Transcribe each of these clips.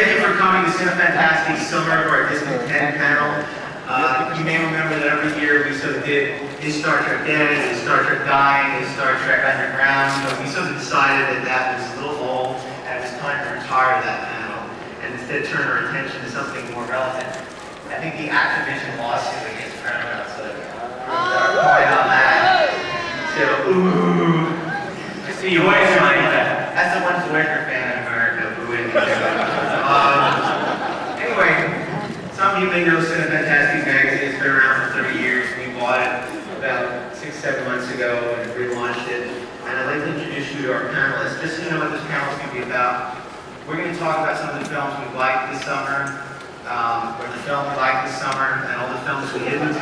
thank you for coming to Cinefantastique Summer for our Discontent panel. You may remember that every year we sort of did Is Star Trek Dead, Is Star Trek Dying, Is Star Trek Underground. So we sort of decided that that was a little old and it was time to retire that panel and instead turn our attention to something more relevant. I think the Activision lawsuit against Paramount sort of proved our point on that. So, ooh. You always find that. That's the one Voyager fan in America booing. Anyway, some of you may know Cinefantastique magazine. It's been around for 30 years. We bought it about 6-7 months ago and relaunched it. And I'd like to introduce you to our panelists. Just so you know what this panel is going to be about. We're going to talk about some of the films we liked this summer, or the film we liked this summer, and all the films we didn't.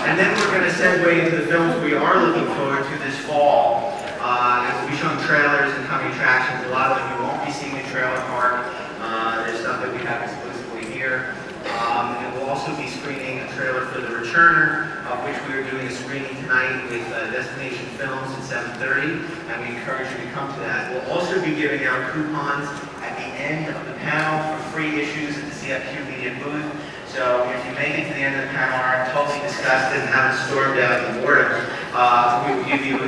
And then we're going to segue into the films we are looking forward to this fall. And we'll be showing trailers and coming attractions. A lot of them you won't be seeing in Trailer Park. There's stuff that we have exclusively here. And we'll also be screening a trailer for The Returner, of which we are doing a screening tonight with Destination Films at 7:30, and we encourage you to come to that. We'll also be giving out coupons at the end of the panel for free issues at the CFQ Media booth. So if you make it to the end of the panel and are totally disgusted and haven't stormed out the boredom, we will give you a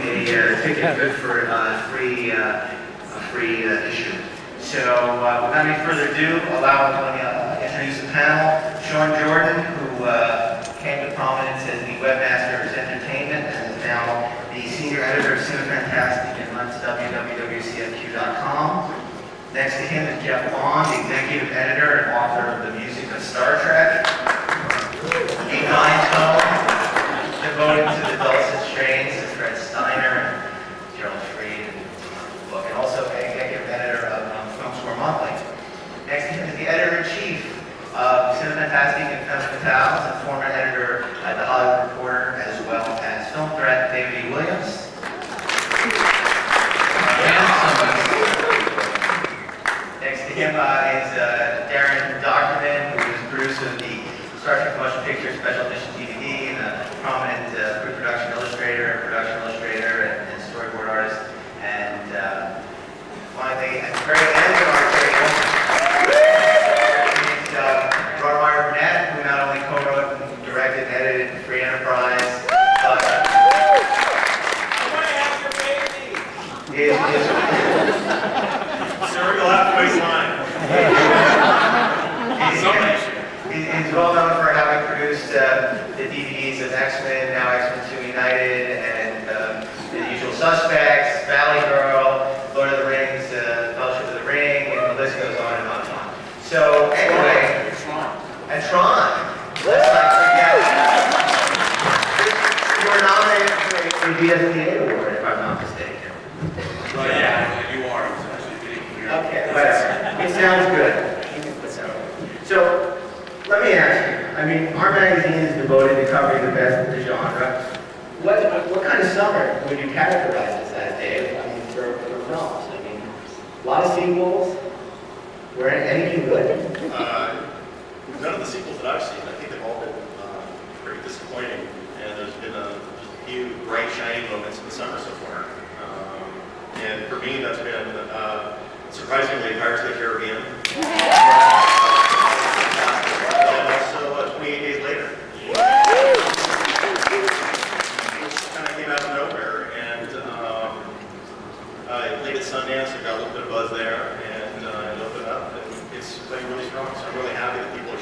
ticket good for a free issue. So without any further ado, allow me to introduce the panel. Sean Jordan, who came to prominence as the webmaster of entertainment and is now the senior editor of Cinefantastique and runs www.cfq.com. Next to him is Jeff Bond, the executive editor and author of the music of Star Trek. A nine-tone devoted to the dulcet strains of Fred Steiner and Gerald Fried and book, and also executive editor of Film Score Monthly. Next to him is the editor-in-chief of Cinefantastique and Film Fatales, and former editor at The Hollywood Reporter, as well as Film Threat, David E. Williams. Next to him is Darren Dockerman, who is producer of the Star Trek Motion Picture Special Edition DVD and a prominent pre-production illustrator, production illustrator, and storyboard artist. And finally, at the very end of our table, is Meyer Burnett, who not only co-wrote and directed and edited Free Enterprise, but He's well known for having produced the DVDs of X-Men, now X-Men 2 United, and The Usual Suspects, Valley Girl, Lord of the Rings, Fellowship of the Ring, and the list goes on and on and on. So anyway, and Tron. Let's not forget. You were nominated for a DSPA award, if I'm not mistaken. Well, yeah, you are. Okay, whatever. It sounds good. So, let me ask you. I mean, our magazine is devoted to covering the best of the genre. What kind of summer would you categorize this as, Dave? I mean, for films. I mean, a lot of sequels. Were anything good? None of the sequels that I've seen. I think they've all been pretty disappointing. And there's been just a few bright, shiny moments in the summer so far. And for me, that's been surprisingly Pirates of the Caribbean. And also 28 Days Later. Which kind of came out of nowhere. And I played at Sundance, I got a little bit of buzz there, and I opened up. And it's playing really strong, so I'm really happy that people are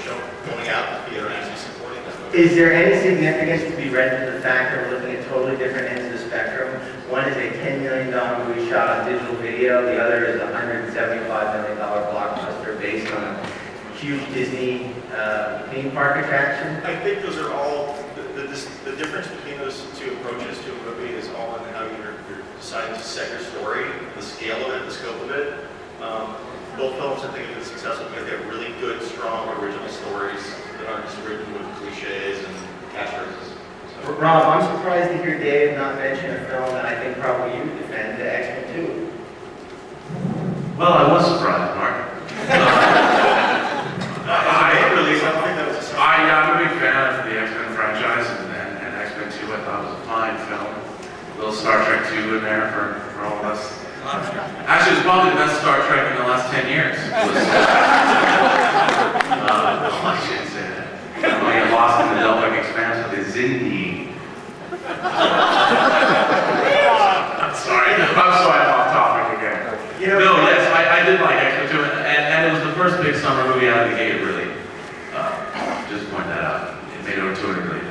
going out to the theater and actually supporting this movie. Is there any significance to be read to the fact that we're looking at totally different ends of the spectrum? One is a $10 million movie shot on digital video, the other is a $175 million blockbuster based on a huge Disney theme park attraction? I think those are all, the difference between those two approaches to a movie is all in how you're deciding to set your story, the scale of it, the scope of it. Both films I think have been successful because they have really good, strong, original stories that aren't just written with cliches and catchphrases. So. Rob, I'm surprised to hear Dave not mention a film that I think probably you defend, X-Men 2. Well, I was surprised, Mark. I'm a big fan of the X-Men franchise, and X-Men 2 I thought was a fine film. A little Star Trek 2 in there for all of us Actually, it's probably the best Star Trek in the last 10 years. I shouldn't say that. I get lost in the Delphic expanse with the Zindi. I'm sorry, I'm off topic again. No, yes, I did like Extra 2, and it was the first big summer movie out of the gate, really. Just point that out. It made over $200 million.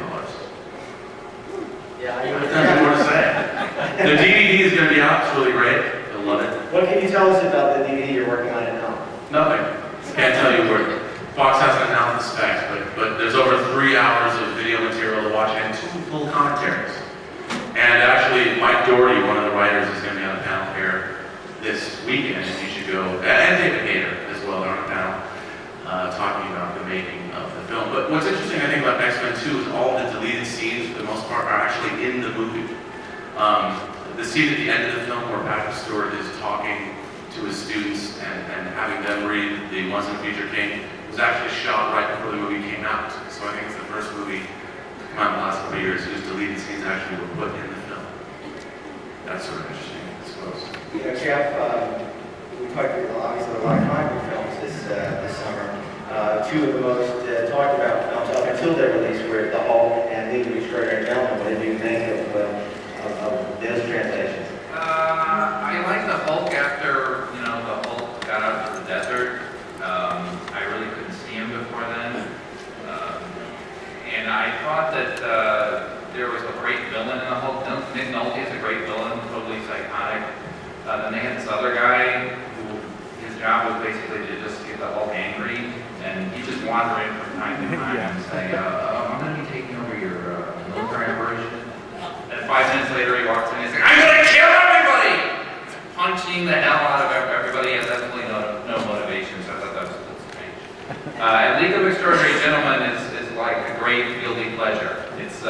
Yeah, There's nothing more to say. The DVD is going to be out. It's really great. You'll love it. What can you tell us about the DVD you're working on now? Nothing. Can't tell you where. Fox hasn't announced the specs, but there's over 3 hours of video material to watch and 2 full commentaries. And actually, Mike Doherty, one of the writers, is going to be on a panel here this weekend, and you should go. And David Hayter as well. They're on a panel talking about the making of the film. But what's interesting, I think, about X-Men 2 is all the deleted scenes, for the most part, are actually in the movie. The scene at the end of the film where Patrick Stewart is talking to his students and having them read the Once and Future King was actually shot right before the movie came out. So I think it's the first movie to come out in the last couple of years whose deleted scenes actually were put in the film. That's sort of interesting, I suppose. You know, Jeff, we talked obviously a lot of comic book films this summer. 2 of the most talked about films up until their release were The Hulk and League of Extraordinary Gentlemen. What did you think of those translations? I like the Hulk after, the Hulk got out to the desert. I really couldn't see him before then. And I thought that there was a great villain in the Hulk. Nick Nolte is a great villain, totally psychotic. Then they had this other guy who, his job was basically to just get the Hulk angry. And he'd just wander in from time to time and say, I'm going to be taking over your military operation. And 5 minutes later he walks in and he's like, I'm going to kill everybody! He's punching the hell out of everybody. He has absolutely no motivation, so I thought that was strange. And League of Extraordinary Gentlemen is like a great guilty pleasure. It's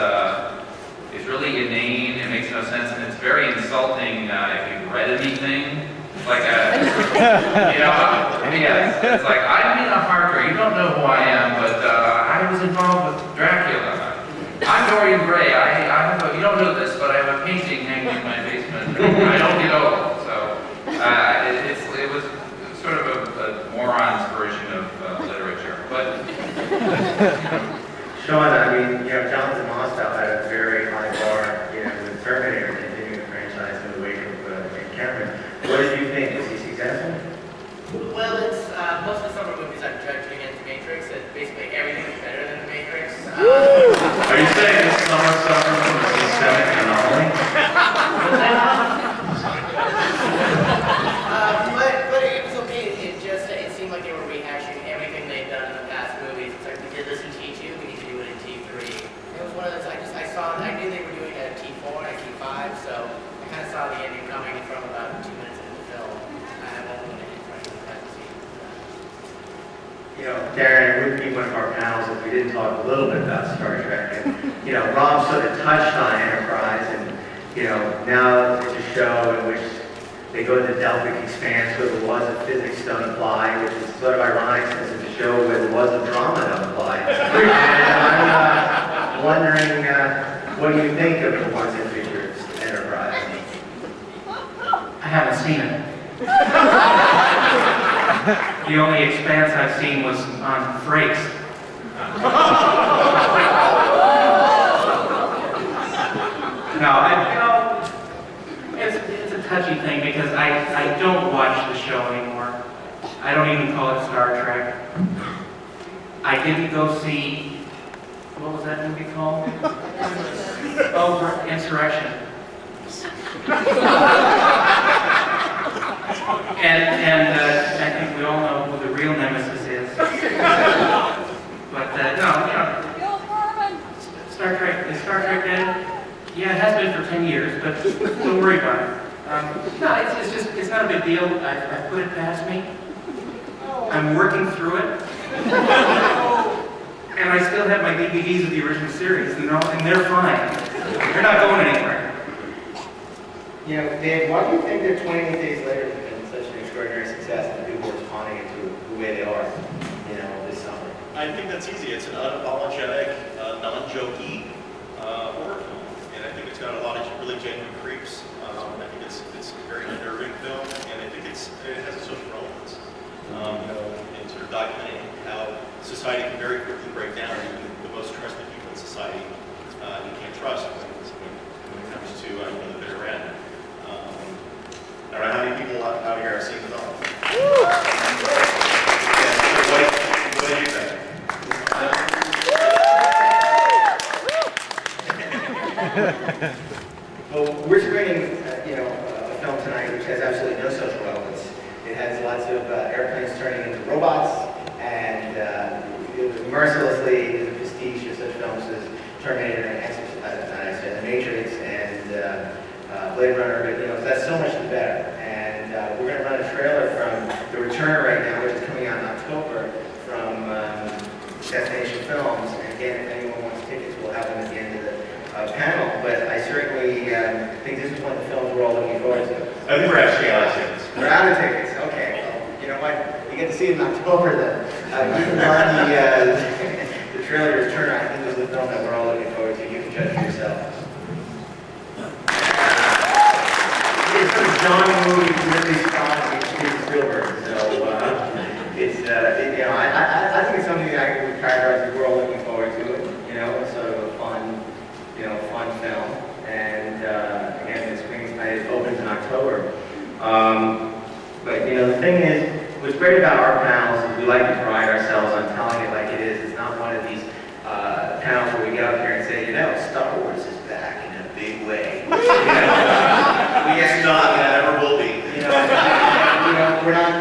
really inane, it makes no sense, and it's very insulting if you've read anything. It's like it's like, I'm Nina Harker, you don't know who I am, but I was involved with Dracula. I'm Dorian Gray, you don't know this, but I have a painting hanging in my basement. I don't get old, so it was sort of a moron's version of literature. But Sean, I mean, Jonathan Mostow had a very high bar, with Terminator continuing the franchise in the wake of James Cameron. What did you think? Was he successful? Well, it's most of the summer movies I'm judging against Matrix, and basically everything is better than the Matrix. Are you saying this summer suffers from a systemic anomaly? But it was okay. It seemed like they were rehashing everything they'd done in the past movies. It's like, we did this in T2, we need to do it in T3. It was one of those, I knew they were doing it at T4 and at T5, so I kind of saw the ending coming from about 2 minutes into the film. I won't ruin it for anyone who hasn't seen it. Darren, it wouldn't be one of our panels if we didn't talk a little bit about Star Trek. And, Rob sort of touched on Enterprise, and, now it's a show in which they go to the Delphic expanse where the laws of physics don't apply, which is sort of ironic since it's a show where the laws of drama don't apply. And I'm wondering, what do you think of the once and future Enterprise? I haven't seen it. The only expanse I've seen was on Frakes. No, it's a touchy thing because I don't watch the show anymore. I don't even call it Star Trek. I didn't go see, what was that movie called? Oh, Insurrection. And I think we all know who the real nemesis is. But Star Trek, is Star Trek dead? Yeah, it has been for 10 years, but don't worry about it. It's not a big deal. I put it past me. I'm working through it. And I still have my DVDs of the original series, and they're fine. They're not going anywhere. Dave, why do you think that 28 Days Later has been such an extraordinary success and people are responding to the way they are, this summer? I think that's easy. It's an unapologetic, non-jokey horror film, and I think it's got a lot of really genuine creeps. I think it's a very unnerving film. Well, we're screening, a film tonight which has absolutely no social relevance. It has lots of airplanes turning into robots, and it was mercilessly the prestige of such films as Terminator and The Matrix and Blade Runner. But that's so much the better. And we're going to run a trailer from The Return right now, which is coming out in October from Destination Films. And again, if anyone wants tickets, we'll have them at the end of the panel. But I certainly think this is one of the films we're all looking forward to. I think we're actually out of tickets. We're out of tickets. Okay. Well, you know what? You get to see it in October then. You can run the trailer to Turner. I think this is the film that we're all looking forward to. You can judge for yourself. It's a John movie, Ridley Scott, and Steven Spielberg. So I think it's something that I would characterize as we're all looking forward to. It's sort of a fun film. And again, the screening tonight opens in October. But the thing is, what's great about our panels is we like to pride ourselves on telling it like it is. It's not one of these panels where we get up here and say, Star Wars is back in a big way. It's not, and it never will be. We're not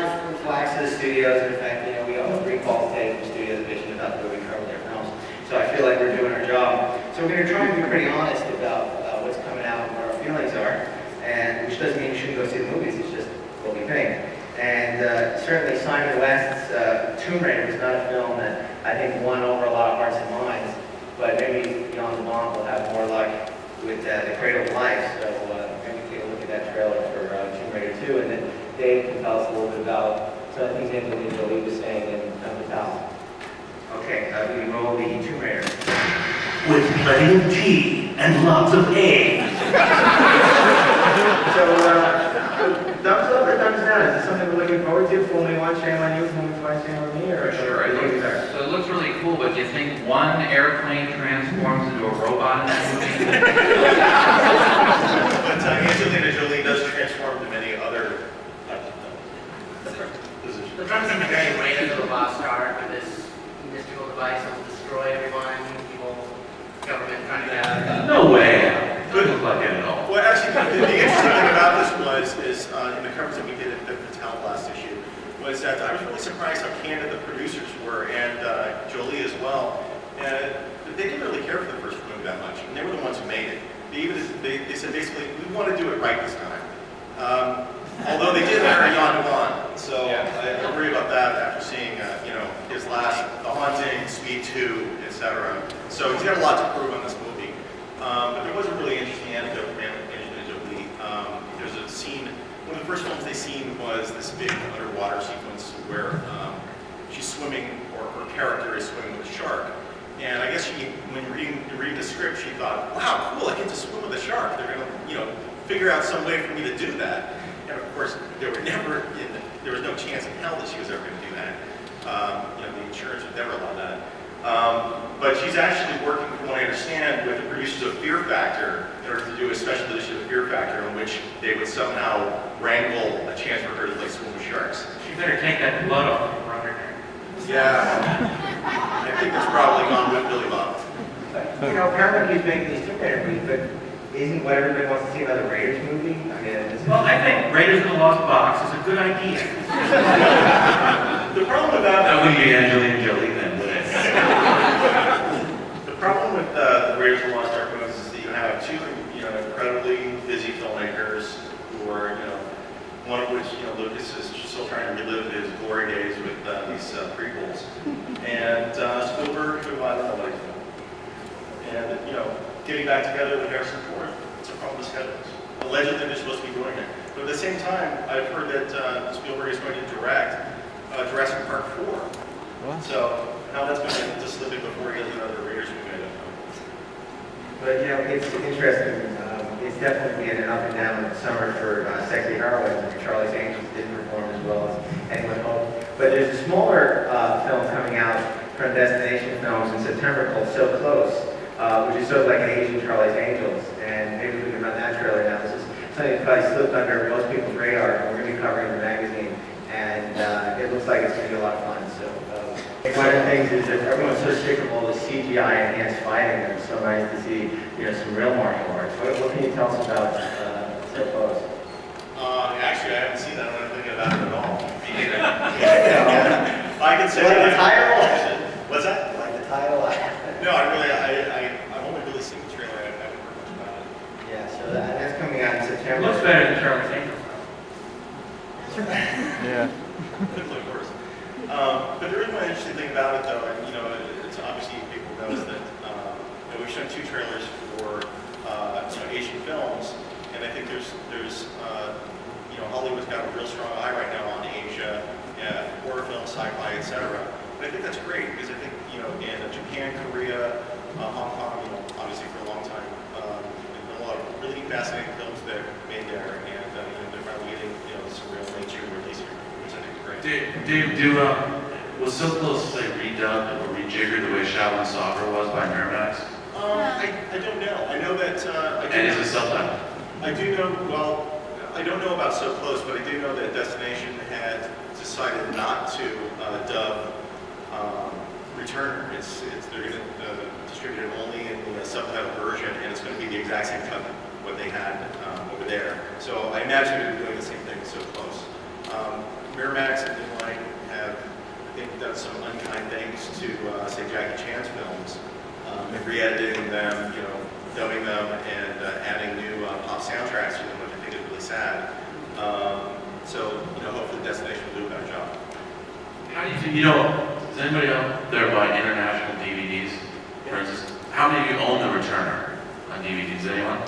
flags to the studios. In fact, we almost bring calls today from studios bitching about the way we cover their films. So I feel like we're doing our job. So we're going to try and be pretty honest about what's coming out and what our feelings are, and which doesn't mean you shouldn't go see the movies. It's just what we think. And certainly Simon West's Tomb Raider is not a film that I think won over a lot of hearts and minds, but maybe Beyond the Bomb will have more luck with The Cradle of Life. So maybe take a look at that trailer for Tomb Raider 2, and then Dave can tell us a little bit about some of the things Angelina Jolie was saying in Cinefantastique. Okay, we roll the Tomb Raider. With plenty of tea and lots of eggs. So, thumbs up or thumbs down? Is this something we're looking forward to? Full one shame on you, full one shame on me, or Sure. So it looks really cool, but do you think one airplane transforms into a robot in that movie? But Angelina Jolie does transform to many other types of positions. The film seems very Raiders of the Lost Ark with this mystical device that will destroy everyone, evil government trying to get. No way. Doesn't look like it at all. Well, actually, the interesting thing about this is in the coverage that we did at the Talent last issue, was that I was really surprised how candid the producers were, and Jolie as well. And they didn't really care for the first movie that much, and they were the ones who made it. They said basically, we want to do it right this time. Although they did hire Jan Devon, so I worry about that after seeing his last The Haunting, Speed 2, etc. So he's got a lot to prove on this movie. But there was a really interesting anecdote from Angelina Jolie. There's a scene, one of the first films they seen was this big underwater sequence where she's swimming, or her character is swimming with a shark. And I guess when you read the script, she thought, wow, cool, I get to swim with a shark. They're going to, figure out some way for me to do that. And of course, there was no chance in hell that she was ever going to do that. The insurance would never allow that. But she's actually working, from what I understand, with the producers of Fear Factor in order to do a special edition of Fear Factor in which they would somehow wrangle a chance for her to swim with sharks. She better take that blood off and run her hair. Yeah. I think it's probably gone with Billy Bob. Paramount keeps making these Tomb Raider movies, but isn't what everybody wants to see another Raiders movie? Well, I think Raiders of the Lost Box is a good idea. The problem with that That wouldn't be Angelina Jolie then, would it? The problem with the Raiders of the Lost Ark movies is that you have two, incredibly busy filmmakers who are, one of which, Lucas is still trying to relive his glory days with these prequels, and Spielberg, who I don't know what he's doing. And, getting back together with Harrison Ford, it's a problem with schedules. Allegedly, they're supposed to be doing it. But at the same time, I've heard that Spielberg is going to direct Jurassic Park 4. So, how that's going to slip in before he gets another Raiders movie, I don't know. But, it's interesting. It's definitely been an up and down summer for sexy heroines. Charlie's Angels didn't perform as well as anyone hoped. But there's a smaller film coming out from Destination Films in September called So Close, which is sort of like an Asian Charlie's Angels. And maybe we can run that trailer now. This is something that probably slipped under most people's radar, and we're going to be covering the magazine. And it looks like it's going to be a lot of fun. So one of the things is that everyone's so sick of all this CGI enhanced fighting. It was so nice to see, some real martial arts. What can you tell us about So Close? Actually, I haven't seen that. I'm not thinking about it at all. Yeah. I can say Like the that title? What's that? Like the title? No, I've only really seen the trailer. I haven't heard much about it. Yeah, so that's coming out in It September. looks better than Charlie's Angels. Couldn't look worse. But there is one interesting thing about it, though, and it's obviously people notice that we've shown 2 trailers for Asian films, and I think there's Hollywood's got a real strong eye right now on Asia, horror films, sci-fi, etc. And I think that's great because I think in Japan, Korea, Hong Kong, obviously for a long time, there's been a lot of really fascinating films that are made there, and they're finally getting some real nature release here, which I think is great. Dave, was So Close like redubbed or rejiggered the way Shaolin Soccer was by Miramax? I don't know. I know that. And is it subtitled? I do know. Well, I don't know about So Close, but I do know that Destination had decided not to dub Returner. They're going to distribute it only in the subtitle version, and it's going to be the exact same cut what they had over there. So I imagine they're doing the same thing with So Close. Miramax and New Line have, I think, done some unkind things to say Jackie Chan's films. Re-editing them, dubbing them, and adding new pop soundtracks to them, which I think is really sad. So, hopefully Destination will do a better job. How do you does anybody out there buy international DVDs? For instance, how many of you own the Returner on DVDs? Anyone?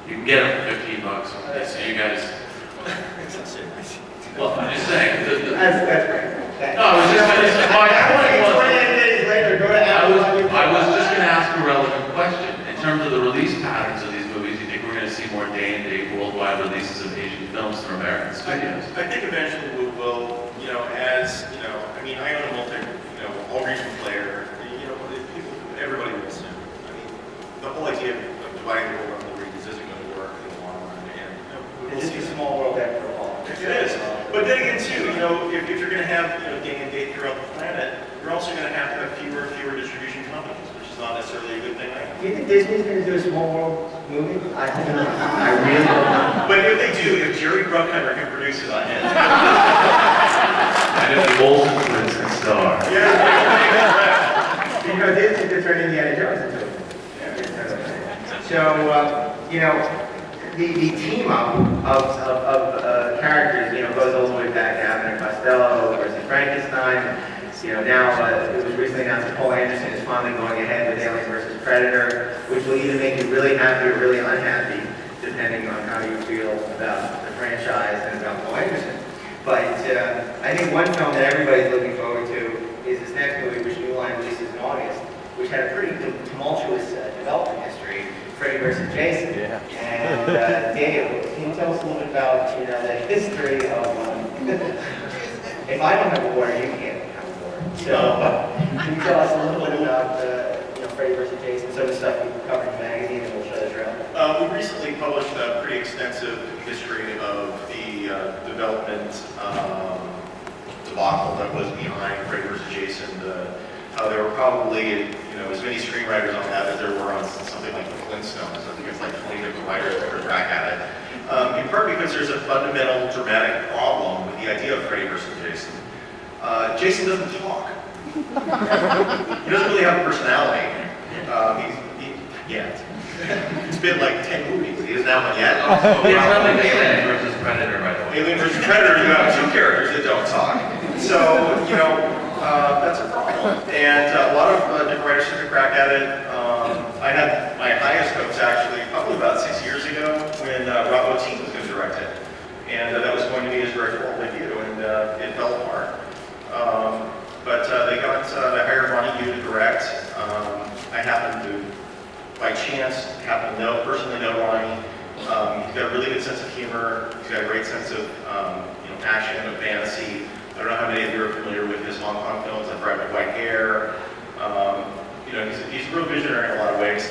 You can get them for $15. Okay, so you guys. Well, I'm just saying. That's great. No, I was just going to say. My point was. 28 days later, go to I Apple. was just going to ask a relevant question. In terms of the release patterns of these movies, you think we're going to see more day-and-date worldwide releases of Asian films from American studios? I think eventually we will, as, I own a all-region player, everybody will soon. The whole idea of dividing the world on the regions isn't going to work in the long run, and we'll It's see. just a small world after all. It is. But then again, too, if you're going to have day and date throughout the planet, you're also going to have fewer and fewer distribution companies, which is not necessarily a good thing either. Do you think Disney's going to do a small world movie? I really don't know. But if they do, if Jerry Bruckheimer can produce it on his. And if the Olsen twins can star. Disney could turn Indiana Jones into it. So, the team up of characters, goes all the way back to Abbott and Costello versus Frankenstein. Now it was recently announced that Paul Anderson is finally going ahead with Alien versus Predator, which will either make you really happy or really unhappy, depending on how you feel about the franchise and about Paul Anderson. But I think one film that everybody's looking forward to is this next movie, which New Line releases in August, which had a pretty tumultuous development history, Freddy versus Jason. Yeah. And Dave, can you tell us a little bit about the history of? If I don't have a water, you can't have a water. So can you tell us a little bit about Freddy versus Jason, some of the stuff we covered in the magazine, and we'll show the trailer. We recently published a pretty extensive history of the development debacle that was behind Freddy vs. Jason. There were probably as many screenwriters on that as there were on something like the Flintstones. I think it's like 20 different writers that were back at it. In part because there's a fundamental dramatic problem with the idea of Freddy vs. Jason. Jason doesn't talk. He doesn't really have a personality. It's been like 10 movies. He doesn't have one yet. It's not like Alien versus Predator, by the way. Alien vs. Predator, you have 2 characters that don't talk. So, that's a problem. And a lot of different writers took a crack at it. I had my highest hopes actually probably about 6 years ago when Rob Bottin was going to direct it. And that was going to be his directorial debut, and it fell apart. But they hired Ronnie Yu to direct. I happened to, by chance, personally know Ronnie. He's got a really good sense of humor. He's got a great sense of action and fantasy. I don't know how many of you are familiar with his Hong Kong films, like Bright with White Hair. He's a real visionary in a lot of ways.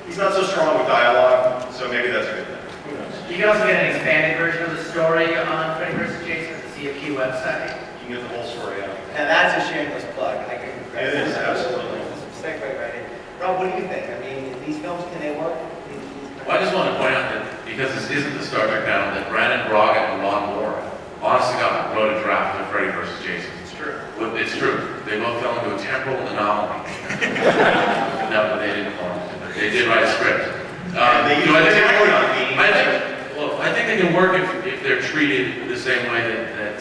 He's not so strong with dialogue, so maybe that's a good thing. Who knows? You can also get an expanded version of the story on Freddy vs. Jason at the CFQ website. You can get the whole story out. And that's a shameless plug. I can It is, absolutely. Segue right in. Rob, what do you think? I mean, these films, can they work? Well, I just want to point out that because this isn't the Star Trek panel, that Brandon Braga and Ron Moore, honest to God, wrote a draft of Freddy vs. Jason. It's true. Well, it's true. They both fell into a temporal anomaly. No, they didn't. But they did write a script. They do I used think- it on me. I think they can work if they're treated the same way that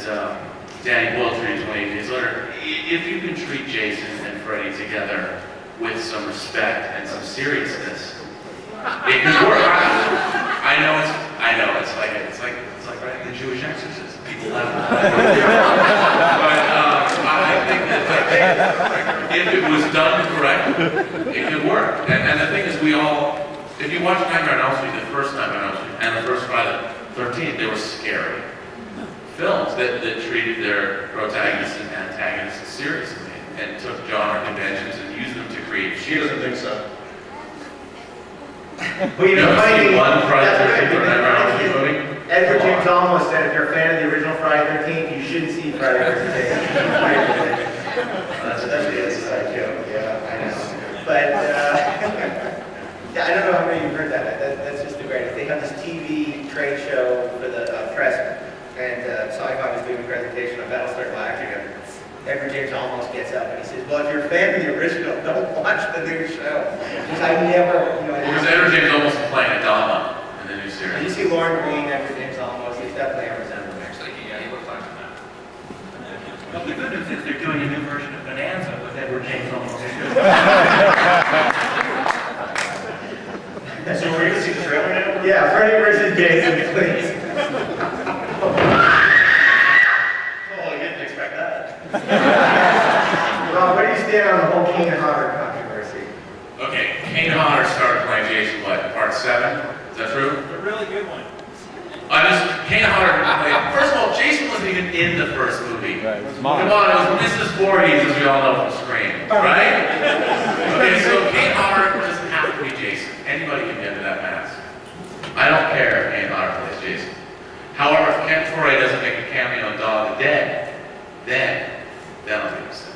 Danny Boyle treated 28 Days Later. If you can treat Jason and Freddy together with some respect and some seriousness, it can work. I know it's like writing the Jewish Exorcist. People laugh. But I think that if it was done correctly, it could work. And the thing is, if you watch Nightmare on Elm Street, the first Nightmare on Elm Street, and the first Friday the 13th, they were scary films that treated their protagonists and antagonists seriously and took genre conventions and used them to create She fear. doesn't think so. Well, you know, Never funny seen thing, one Friday the that's 13th or good, Nightmare on Elm because Street movie? Edward Come on. James Olmos said if you're a fan of the original Friday the 13th, you shouldn't see Friday the 13th. That's That's an inside joke, yeah, I know. But, yeah, I don't know how many you've heard that's just the greatest. They have this TV trade show for the press, and Sci-Fi was doing a presentation on Battlestar Galactica. Edward James Olmos gets up and he says, well, if you're a fan of the original, don't watch the new show. Because I never, Because Edward James almost playing Adama in the new Did series. you see Lauren Green, Edward James Olmos? He's definitely a resemblance. Actually, yeah, he looks like that. Well, the good news is they're doing a new version of Bonanza with Edward James Olmos. So we're gonna see the trailer now? Yeah, Freddy versus Jason, please. Oh, you didn't expect that. Rob, where do you stand on the whole Kane Hodder controversy? Okay, Kane Hodder started playing Jason, what, part 7? Is that true? A really good one. Kane Hodder played, first of all, Jason wasn't even in the first movie. Right, it was Come mine. on, it was Mrs. Voorhees, as we all know from Scream, right? Okay, so Kane Hodder doesn't have to be Jason. Anybody can get into that mask. I don't care if Kane Hodder plays Jason. However, if Ken Foray doesn't make a cameo in Dawn of the Dead, then that'll be upset.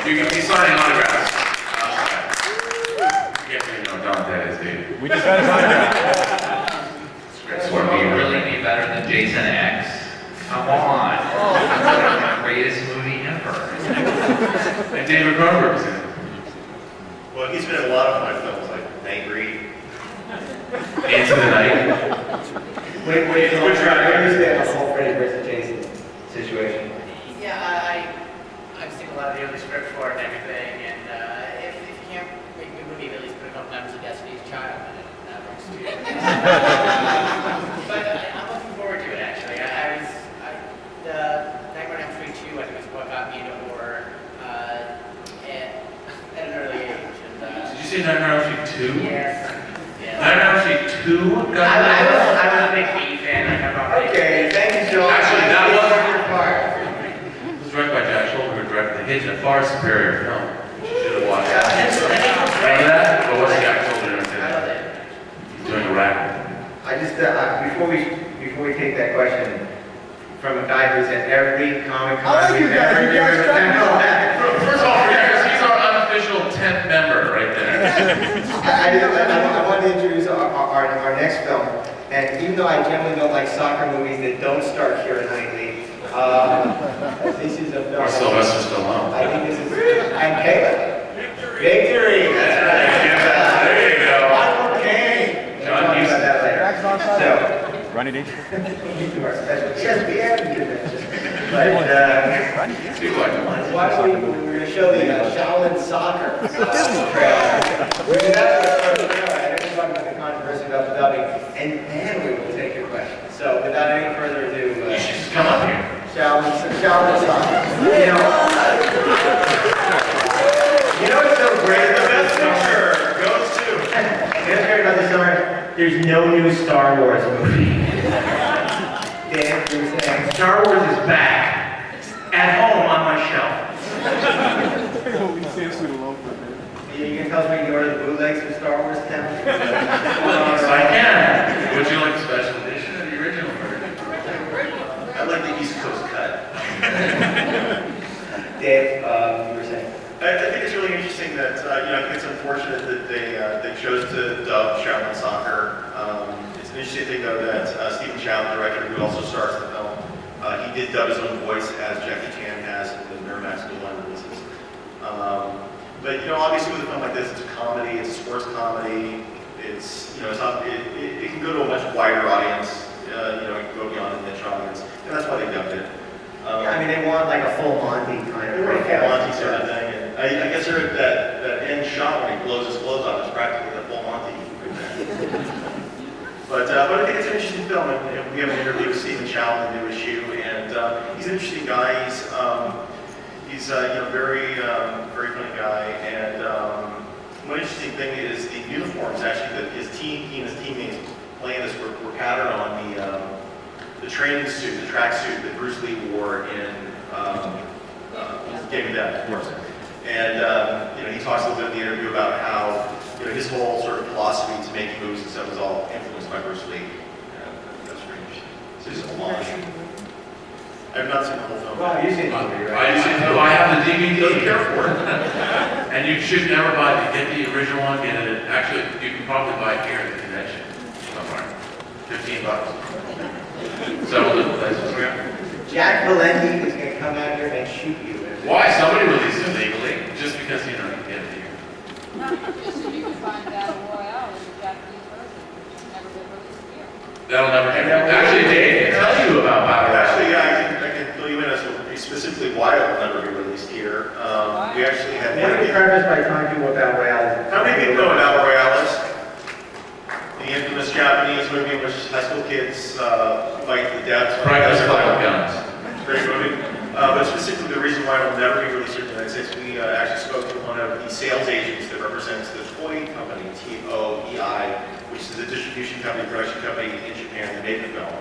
You can be signing autographs outside. You can't know Dawn of the Dead is, dude. We just had a contract. Swear Would to he you, really be better than Jason X? Come on. The greatest movie ever. And David Cronenberg's in it. Well, he's been in a lot of my films, like Angry. Into the Night. Wait, where do you stand on the whole Freddy versus Jason situation? Yeah, I've seen a lot of the early script for it and everything, and if you can't make a good movie, at least put a couple members of Destiny's Child in it. That works too. But I'm looking forward to it, actually. The Nightmare on Elm Street 2, I think, is what got me into horror at an early age. And, Did you see Nightmare on Elm Street 2? yes. Yeah. Nightmare on Elm Street 2? I was a big B fan. I never Okay, thank you, Joel. Actually, that was- your part. It was directed by Jack Scholder, who directed The Hidden, a far superior film. You should have watched it. Remember that? What was Jack Scholder doing I love today? it. He's doing a rap. I just, before we take that question, from a guy who's at every Comic Con we've ever given a panel at. First of all, he's our unofficial 10th member right there. I want to introduce our next film, and even though I generally don't like soccer movies that don't start Keira Knightley, this is a film. Or Sylvester Stallone. I think this is, and Caleb. Victory! That's right. There you go. Okay. John We'll talk Huston. about that later. So, Ronnie D. we do our special ESPN convention. But, Too much. why don't we're going to show the Shaolin soccer trailer. That's what started the trailer. I know we're talking about the controversy about the dubbing, and then we will take your questions. So without any further ado, You should just come up here. Shaolin soccer. You know what's so great The about best this summer? picture goes to. You know what's great about this summer? There's no new Star Wars movie. Dan, you were saying? Star Wars is back. At home on my shelf. We can't sit alone for a minute. You can tell us we can order the bootlegs for Star Wars now? Yes, I can. Would you like a special edition or the original version? I like the East Coast cut. Dave, you were saying? interesting thing though that Stephen Chow, the director who also stars in the film, he did dub his own voice as Jackie Chan has in the Miramax Golan releases. But obviously with a film like this, it's a comedy, it's a sports comedy. It's it's not, it can go to a much wider audience. It can go beyond the niche audience, and that's why they dubbed it. Yeah, I mean, they want like a full Monty kind of They were a full breakout. Monty sort of thing, and I guess that end shot when he blows his clothes off is practically a full Monty. But I think it's an interesting film, and we have an interview with Stephen Chow in the new issue, and he's an interesting guy. He's very funny guy, and one interesting thing is the uniforms actually that he and his teammates playing this were patterned on the training suit, the track suit that Bruce Lee wore in Game of Death. And he talks a little bit in the interview about how his whole sort of philosophy to making movies and stuff was all influenced by Bruce Lee. That's pretty interesting. So just a homage. I've not seen the whole film. Well, you've seen the movie, right? I have the DVD. Doesn't care for it. And you should never buy it. Get the original one, get it. Actually, you can probably buy it here at the convention somewhere. $15. Several different places. Jack Valenti is going to come out here and shoot you. Why? Somebody released it legally. Just because, you can get it here. So you can find Battle Royale in the Japanese version, which has never been released here. That'll never happen. Actually, Dave can tell you about Battle Royale. Actually, yeah, I can fill you in as to specifically why it will never be released here. We actually had Let me preface by telling you what Battle Royale is. How many people know what Battle Royale is? The infamous Japanese movie in which high school kids fight to the death. Practice couple guns. Great movie. But specifically the reason why it will never be released here in the United States, we actually spoke to one of the sales agents that represents the toy company, TOEI, which is a distribution company, production company in Japan that made the film.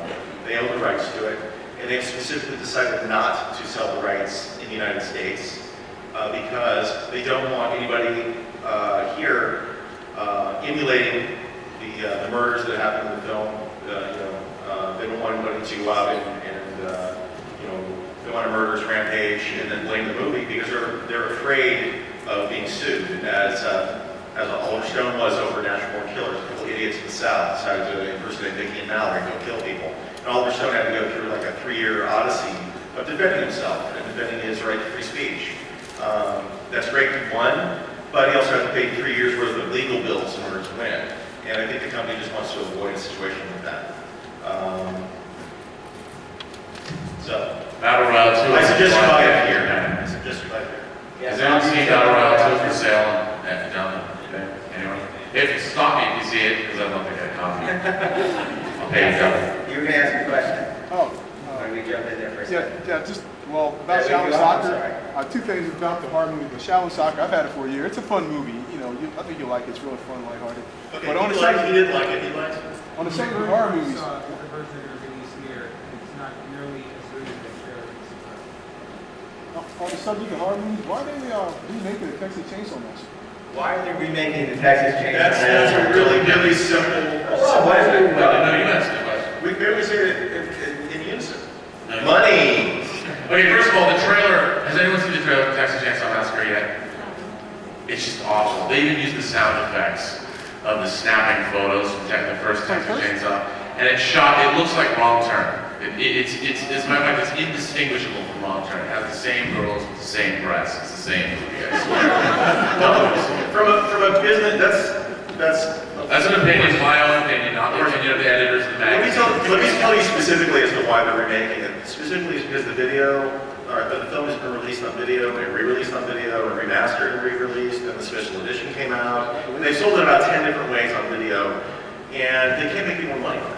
They own the rights to it, and they've specifically decided not to sell the rights in the United States because they don't want anybody here emulating the murders that happened in the film. They don't want anybody to go out and go on a murderous rampage and then blame the movie because they're afraid of being sued, as Oliver Stone was over Natural Born Killers. A couple idiots in the South decided to impersonate Dickie and Mallory and go kill people. And Oliver Stone had to go through like a 3-year odyssey of defending himself and defending his right to free speech. That's great, he won, but he also had to pay 3 years worth of legal bills in order to win. And I think the company just wants to avoid a situation like that. Battle Royale 2. I suggest you buy it here. I suggest you buy it here. Has anyone seen Battle Royale 2 for sale down there? Anyone? If stop me if you see it, because I don't think I copy it. I'll pay you double. You were going to ask a question. Oh, Why don't we jump in there for a second? about Yeah, shallow we go on, soccer. Two things about the horror movie. The shallow soccer, I've had it for a year. It's a fun movie. I think you'll like it. It's really fun, lighthearted. Okay, But on he the didn't like it. He liked it. on the subject of horror movies, The version that are released here, it's not nearly as good as the trailer. on the subject of horror movies, why are they remaking the Texas Chainsaw Massacre? Why are they remaking the Texas Chainsaw That's a really, really simple. Oh, what is it? No, you asked the question. We barely say it in unison. No. Money. Okay, first of all, the trailer. Has anyone seen the trailer for Texas Chainsaw Massacre yet? It's just awful. They even use the sound effects of the snapping photos from the first Texas Chainsaw, and it's shot. It looks like Wrong Turn. It's as a matter of fact, it's indistinguishable from Wrong Turn. It has the same girls with the same breasts. It's the same movie. I swear. From a business, That's an opinion. It's my own opinion, not the opinion of the editors of the Let me magazine. tell you specifically as to why they're remaking it. Specifically is because the film has been released on video, and re-released on video, and remastered and re-released, and the special edition came out. And they've sold it about 10 different ways on video, and they can't make any more money on it.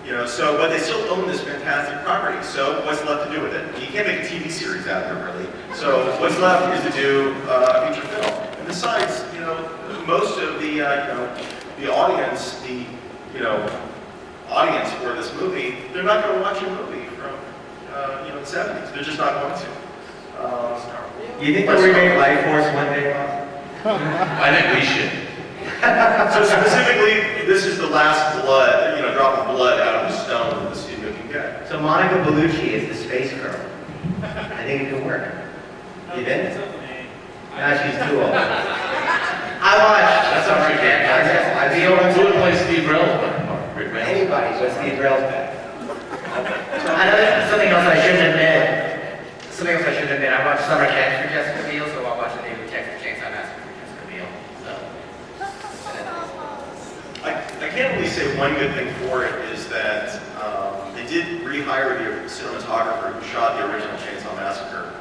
But they still own this fantastic property. So what's left to do with it? You can't make a TV series out of it, really. So what's left is to do a feature film. And besides, most of the audience, audience for this movie, they're not going to watch a movie from the 70s. They're just not going to. You think they'll remake Life Force one day, Bob? I think we should. So specifically, this is the last drop of blood out of the stone that the studio can get. So Monica Bellucci is the space girl. I think it could work. You did? No, she's too old. I watched. That's not right. I'd be open Who would to play Steve Rell's part? Rick Van? anybody, but Steve Rail's back. Something else I shouldn't admit. I watched Summer Catch for Jessica Biel, so I'll watch the new Texas Chainsaw Massacre for Jessica Biel. So. I can't really say one good thing for it is that they did rehire the cinematographer who shot the original Chainsaw Massacre.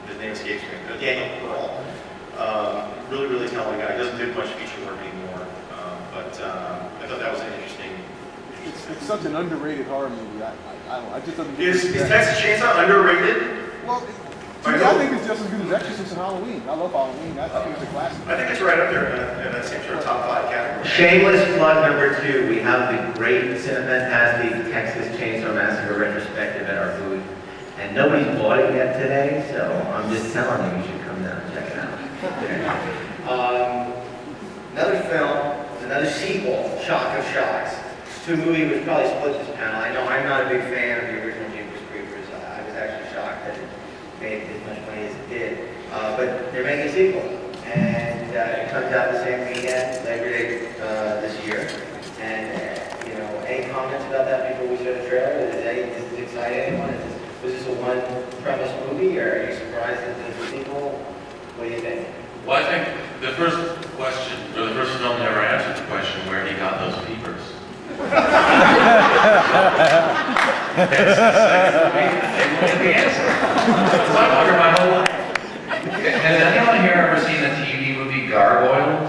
His name escapes me. Daniel Pearl. Really, really talented guy. Doesn't do much feature work anymore. But I thought that was an interesting. It's such an underrated horror movie. I don't know. I just don't. Is Texas Chainsaw underrated? Well, to me, I think it's just as good as Exorcist and Halloween. I love Halloween. I think it's a classic. I think it's right up there in that same sort of top 5 category. Shameless plug number 2, we have the great Cinefantastique Texas Chainsaw Massacre retrospective at our booth. And nobody's bought it yet today, so I'm just telling you, you should come down and check it out. Another film, another sequel, Shock of Shocks. To a movie which probably split this panel. I know I'm not a big fan of the original Jeepers Creepers. I was actually shocked that it made as much money as it did. But they're making a sequel. And it comes out the same weekend, Labor Day this year. And, any comments about that before we show the trailer? Does this excite anyone? Was this a one-premise movie, or are you surprised that there's a sequel? What do you think? Well, I think the first question, or the first film never answered the question where he got those peepers. So I wonder my whole life. Has anyone here ever seen the TV movie Gargoyles?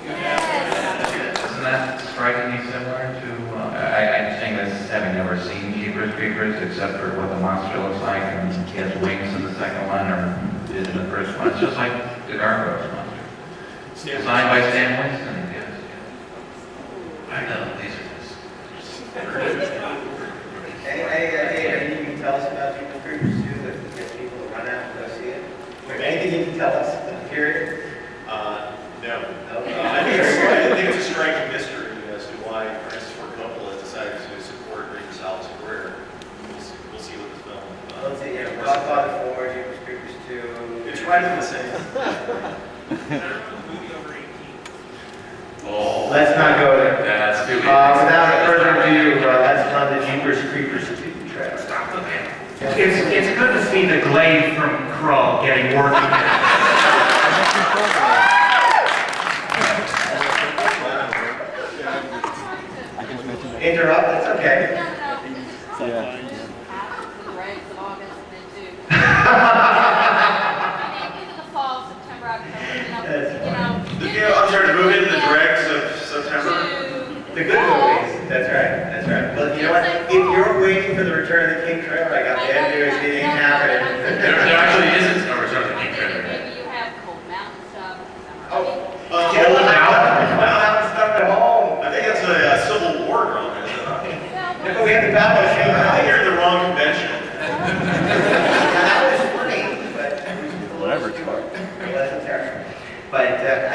Isn't that strikingly similar to, I'm saying this having never seen Jeepers Creepers except for what the monster looks like and he has wings in the second one or did in the first one. It's just like the Gargoyles monster. Designed by Stan Winston, yes. I know, these are Any idea, anything you can tell us about Jeepers Creepers 2 that gets people to run out and go see it? Anything you can tell us? I'm curious. No. Okay. I think it's a striking mystery as to why Francis Ford Coppola has decided to support Idris Elba's career. We'll see what the film. Let's see, Godfather 4, Jeepers Creepers 2. It's right in the same. Oh, Let's not go there. that's too Without further ado, let's run the Jeepers Creepers 2 trailer. Stop the man. It's good to see the glaive from Krull getting work again. Interrupt, that's okay. Yeah. The dregs of August and into. Into the fall, September, October, I'm trying to move into the dregs of September. The good movies, that's right. But you know what, if you're waiting for the Return of the King trailer, I got bad news, it ain't happening. There actually isn't a Return of the King trailer. Maybe you have Cold Mountain stuff. Get a little out stuff at home. I think that's a Civil War drama, isn't it? Yeah, but we have the battle of I think you're in the wrong convention. That was funny, but Whatever it's called. it wasn't terrible. But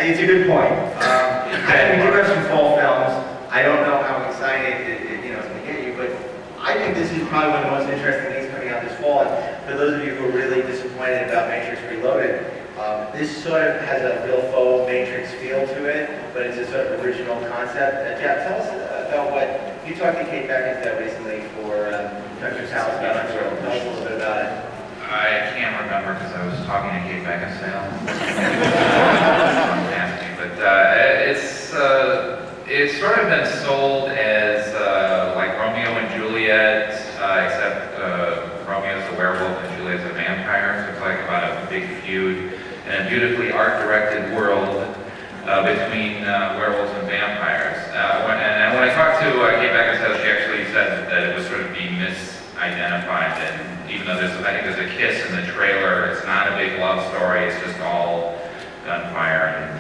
it's a good point. We do have some fall films. I don't know how excited it's going to get you, but I think this is probably one of the most interesting things coming out this fall. And for those of you who are really disappointed about Matrix Reloaded, this sort of has a real faux Matrix feel to it, but it's a sort of original concept. Jeff, tell us about what you talked to Kate Beckinsale recently for Dr. House about Underworld. Tell us a little bit about it. I can't remember because I was talking to Kate Beckinsale. But it's sort of been sold as like Romeo and Juliet, except Romeo's a werewolf and Juliet's a vampire. So it's like about a big feud in a beautifully art-directed world between werewolves and vampires. And when I talked to Kate Beckinsale, she actually said that it was sort of being misidentified. And even though I think there's a kiss in the trailer, it's not a big love story. It's just all gunfire and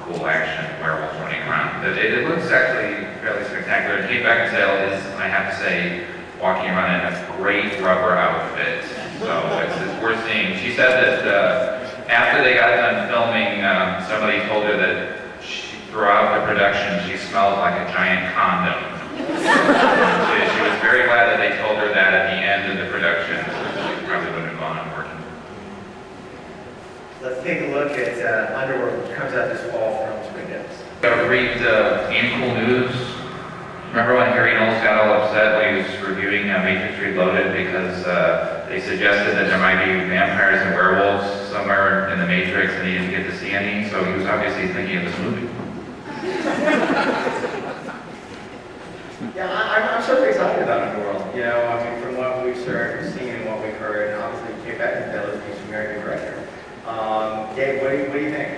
cool action, werewolves running around. But it looks actually fairly spectacular. And Kate Beckinsale is, I have to say, walking around in a great rubber outfit. So it's worth seeing. She said that after they got done filming, somebody told her that throughout the production she smelled like a giant condom. She was very glad that they told her that at the end of the production. She probably wouldn't have gone on working. Let's take a look at Underworld, which comes out this fall from Spring Days. Read Cool News. Remember when Harry Knowles got all upset when he was reviewing Matrix Reloaded because they suggested that there might be vampires and werewolves somewhere in the Matrix and he didn't get to see any, so he was obviously thinking of this movie. Yeah, I'm so excited about Underworld. You know, I mean, from what we've seen and what we've heard, and obviously Kate Beckinsale is a very good director. Dave, what do you think?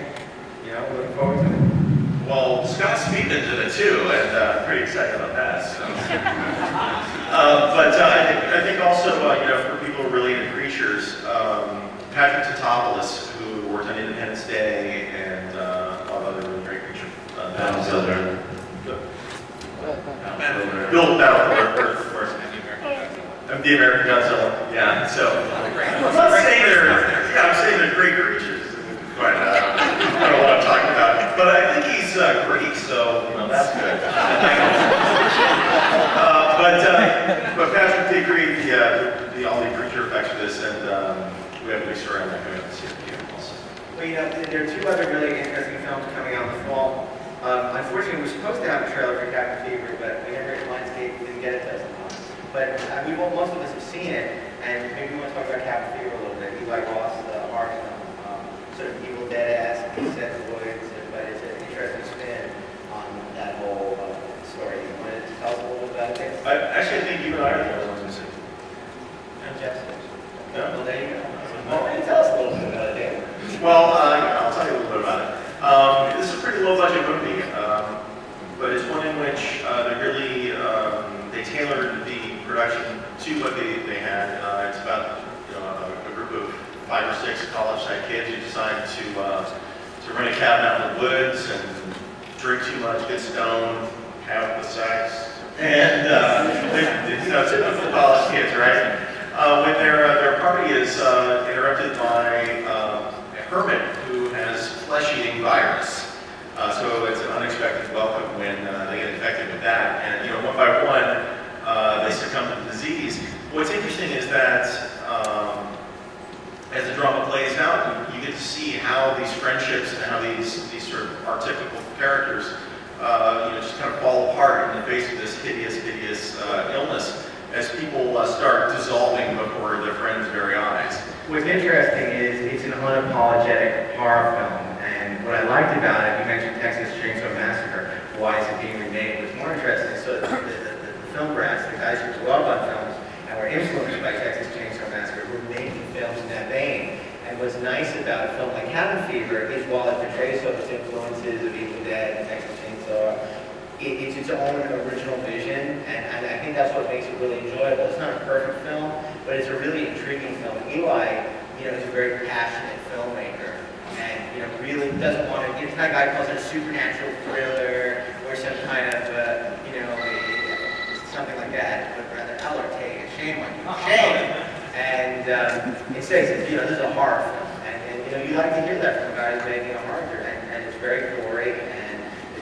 You know, looking forward to it. Well, Scott Speedman's in it too, and I'm pretty excited about that. So. But I think also, you know, for people really into creatures, Patrick Tatopoulos, who worked on Independence Day and a lot of other really great creature. Bill Battle, of course. I'm the American Godzilla. Yeah, so I'm not saying I'm saying they're great creatures. But I don't know what I'm talking about. But I think he's Greek, so you know that's good. But Patrick did create the all the creature effects for this, and we have a big story on that coming up this year also. Well, you know, there are two other really interesting films coming out in the fall. Unfortunately, we were supposed to have a trailer for Captain Fever, but we never Lionsgate didn't get it to us. But most of us have seen it, and maybe we want to talk about Captain Fever a little bit. Eli Roth, the horror film, sort of Evil Dead-esque, set in the woods, but it's an interesting spin on that whole story. You want to tell us a little bit about it? Actually, I think you and I are the only ones who see. I'm Jeff. No. Well, there you go. Well, tell us a little bit about it, Dave. Well, I'll tell you a little bit about it. This is a pretty low-budget movie, but it's one in which they really they tailored the production to what they had. It's about a group of 5 or 6 college-side kids who decide to rent a cabin out in the woods and drink too much, get stoned, have the sex, and typical college kids, right? When their party is interrupted by a hermit who has flesh-eating virus. So it's an unexpected welcome when they get infected with that. And one by one, they succumb to the disease. What's interesting is that as the drama plays out, you get to see how these friendships and how these sort of archetypical characters just kind of fall apart in the face of this hideous illness as people start dissolving before their friends' very eyes. What's interesting is it's an unapologetic horror film, and what I liked about it, you mentioned Texas Chainsaw Massacre, why is it being remade? What's more interesting is the film brats, the guys who grew up on films and were influenced by Texas Chainsaw Massacre, were making films in that vein. And what's nice about a film like Cabin Fever is while it portrays some of its influences of Evil Dead and Texas Chainsaw, it's its own original vision, and I think that's what makes it really enjoyable. It's not a perfect film, but it's a really intriguing film. Eli, is a very passionate filmmaker, and really doesn't want to. It's not a guy who calls it a supernatural thriller or some kind of something like that, but rather Alertay, shame on you, shame. And instead, he says, this is a horror film, and you like to hear that from a guy who's making a horror, and it's very gory and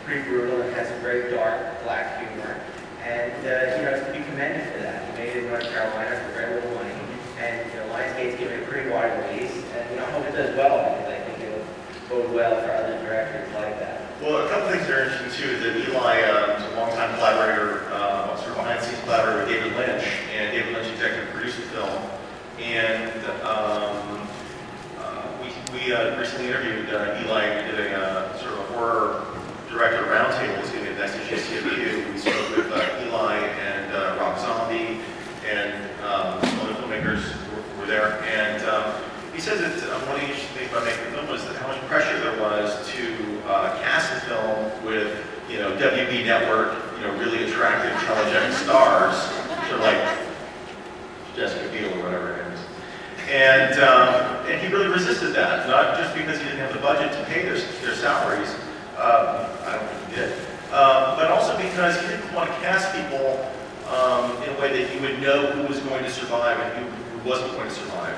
pretty brutal and has some very dark black humor, and it's to be commended for that. He made it in North Carolina for very little money, and Lionsgate's giving it a pretty wide release, and I hope it does well because I think it'll bode well for other directors like that. Well, a couple things that are interesting too is that Eli is a longtime collaborator, sort of behind-the-scenes collaborator with David Lynch, and David Lynch executive produced the film, and we recently interviewed Eli. We did a sort of a horror director roundtable was going to be at SDCC. We spoke with Eli and Rob Zombie and some other filmmakers who were there. And he says that one of the interesting things about making the film was that how much pressure there was to cast the film with WB Network, really attractive, telegenic stars, sort of like Jessica Biel or whatever it is. And he really resisted that, not just because he didn't have the budget to pay their salaries. I don't think he did. But also because he didn't want to cast people in a way that you would know who was going to survive and who wasn't going to survive.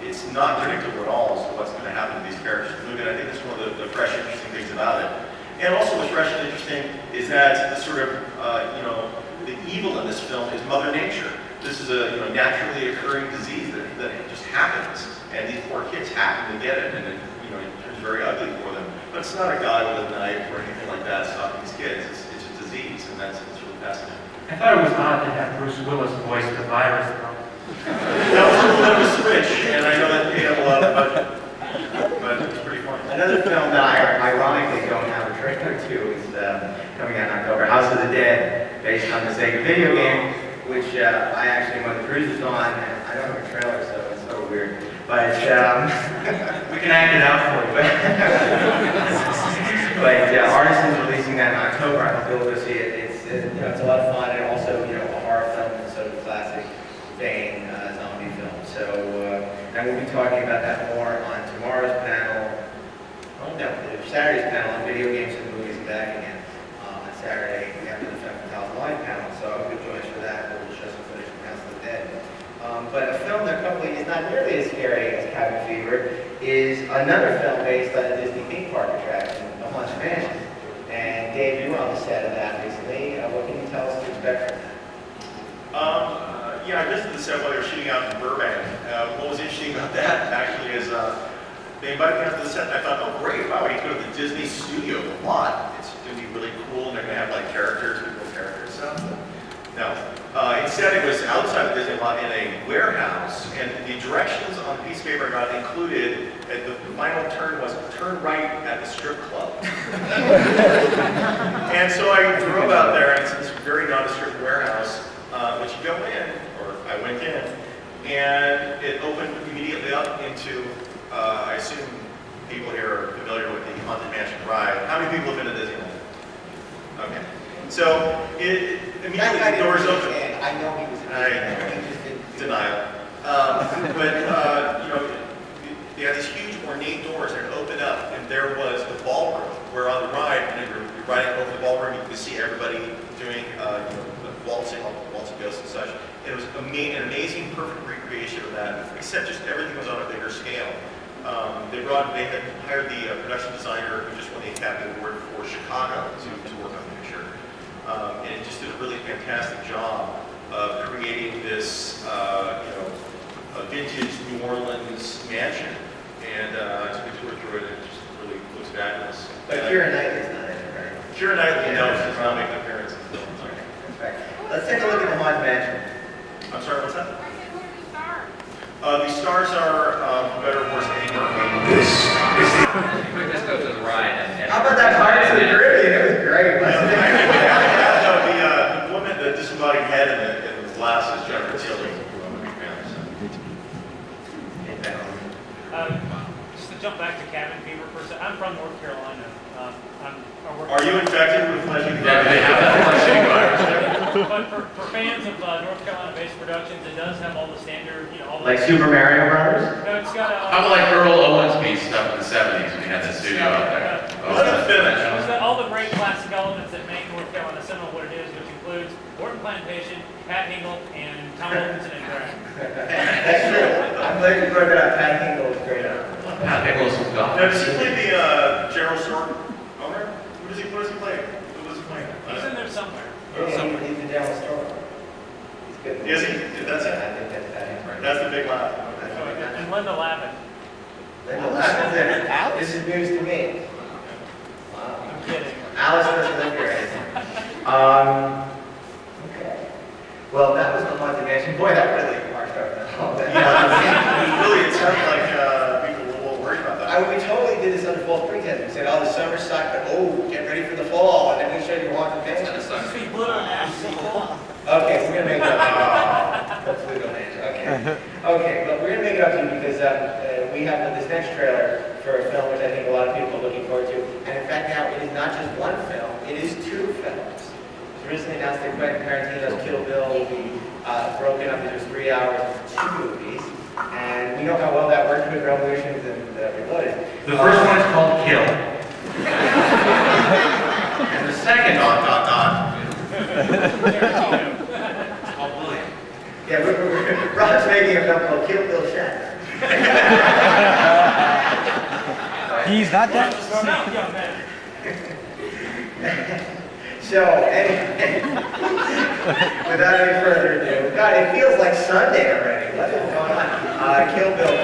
It's not predictable at all as to what's going to happen to these characters in the movie, and I think that's one of the fresh, interesting things about it. And also what's fresh and interesting is that the sort of, the evil in this film is Mother Nature. This is a naturally occurring disease that just happens, and these poor kids happen to get it, and it turns very ugly for them. But it's not a guy with a knife or anything like that stopping these kids. It's a disease, and that's really fascinating. I thought it was odd to have Bruce Willis voice the virus, though. That was a little bit of a switch, and I know that they have a lot of budget, but it's pretty fun. Another film that I ironically don't have a trailer to is coming out in October, House of the Dead, based on the Sega video game, which I actually won the cruises on, and I don't have a trailer, so it's so weird. But We can act it out for you. but Artisans releasing that in October. I hope you'll go see it. It's a lot of fun, and also a horror film in sort of classic vein, zombie film. So, and we'll be talking about that more on tomorrow's panel. Oh no, Saturday's panel on video games and movies and back again on Saturday after the Cinefantastique Live panel. So I hope you'll join us for that. We'll show some footage from House of the Dead. But a film that probably is not nearly as scary as Cabin Fever is another film based on a Disney theme park attraction, The Haunted Mansion. And Dave, you were on the set of that recently. What can you tell us to expect from that? Yeah, I visited the set while they were shooting out in Burbank. What was interesting about that, actually, is they invited me out to the set, and I thought, oh, great, wow, I get to go to the Disney studio a lot. It's going to be really cool, and they're going to have, like, characters, people characters and stuff. No. Instead, it was outside the Disney lot in a warehouse, and the directions on the piece of paper I got included, the final turn was turn right at the strip club. And so I drove out there, and it's this very nondescript warehouse, but you go in, or I went in, and it opened immediately up into, I assume people here are familiar with the Haunted Mansion ride. How many people have been to Disneyland? Okay. So it immediately the doors open. I know he was. Denial. They had these huge ornate doors that opened up, and there was the ballroom, where on the ride, and you're riding over the ballroom, you can see everybody doing waltzing ghosts and such. It was an amazing, perfect recreation of that, except just everything was on a bigger scale. They had hired the production designer who just won the Academy Award for Chicago to work on the picture. And it just did a really fantastic job of creating this, a vintage New Orleans mansion. And I took a tour through it, and it just really looks fabulous. But Keira Knightley's not in it, right? Keira Knightley, no, she's not making an appearance in the film. Okay, that's right. Let's take a look at the Haunted Mansion. I'm sorry, what's that? The stars are, for better or worse, Eddie Murphy. We just go to the ride and. How about that Pirates of the Caribbean? It was great, wasn't it? No, the woman, the disembodied head in the glasses, Jennifer Tilly. Just to jump back to Cabin Fever for a second, I'm from North Carolina. Are you infected with flesh-eating Yeah, they have that flesh-eating virus there. But for fans of North Carolina-based productions, it does have all the standard, all the... Like Super Mario Brothers? No, it's got How about like Earl Owensby stuff in the 70s when he had that studio out there? Let him finish. It's got all the great classic elements that make North Carolina similar to what it is, which includes Horton Plantation, Pat Hingle, and Tom Wilkinson and Graham. That's true. I'm glad you brought that up. Pat Hingle was great. Pat Nicholas was gone. Now, does he play the General Store owner? What does he play? Who does he play? He's in there somewhere. Yeah, he's the General Store. He's good. Is he? That's it? I think that's Pat Hingle. That's the big laugh. And Linda Lavin. This is news to me. Wow. I'm kidding. Alice doesn't live here anymore. Okay. Well, that was the Haunted Mansion. Boy, that really marked up that whole thing. Really, it sounded like people were a little worried about that. We totally did this under false pretense. We said, oh, the summer sucked, but oh, get ready for the fall. And then we showed you Haunted Mansion. Be blue and sequel. Okay, we're going to make it up. Hopefully they'll manage. Okay. Okay, but we're going to make it up to you because we have this next trailer for a film which I think a lot of people are looking forward to. And in fact, now it is not just one film, it is two films. It's recently announced that Quentin Tarantino's Kill Bill will be broken up into 3 hours into 2 movies. And we know how well that worked with Revolutions and Reloaded. The first one is called Kill. And the second Yeah, Rob's making a film called Kill Bill Shatner. He's not that. So, anyway, without any further ado, God, it feels like Sunday already. What is going on? Kill Bill.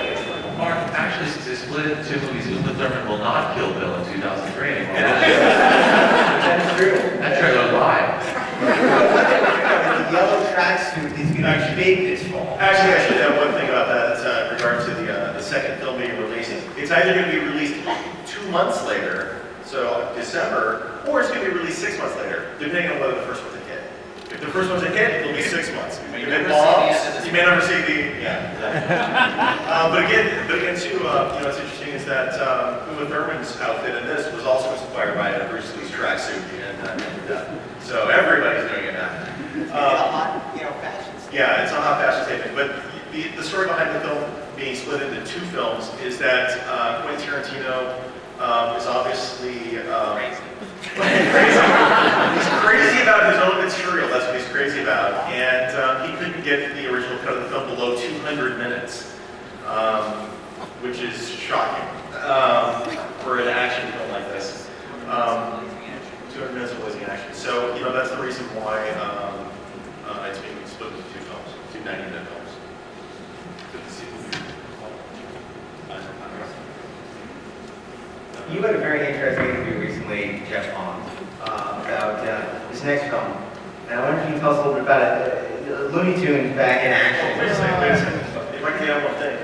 Mark, actually, they split it into 2 movies. Uma Thurman will not kill Bill in 2003 anymore. That's true. That trailer was live. One thing we do know suit is going to be big this fall. Actually, I should add one thing about that in regards to the second film being released. It's either going to be released 2 months later, so December, or it's going to be released 6 months later, depending on whether the first one's a hit. If the first one's a hit, it'll be 6 months. If it bombs, you may never see the, yeah. But again, too, what's interesting is that Uma Thurman's outfit in this was also inspired by Bruce Lee's tracksuit, so everybody's doing it now. Fashion. Yeah, it's a hot fashion statement. But the story behind the film being split into 2 films is that Quentin Tarantino is obviously crazy. He's crazy about his own material. That's what he's crazy about. And he couldn't get the original cut of the film below 200 minutes, which is shocking for an action film like this. 200 minutes of losing action. So, that's the reason why it's being split into 2 films, 2 90-minute films. You had a very interesting interview recently, Jeff Bond, about this next film. And I wonder if you can tell us a little bit about it. Looney Tunes back in action. Wait a second. If I can add one thing,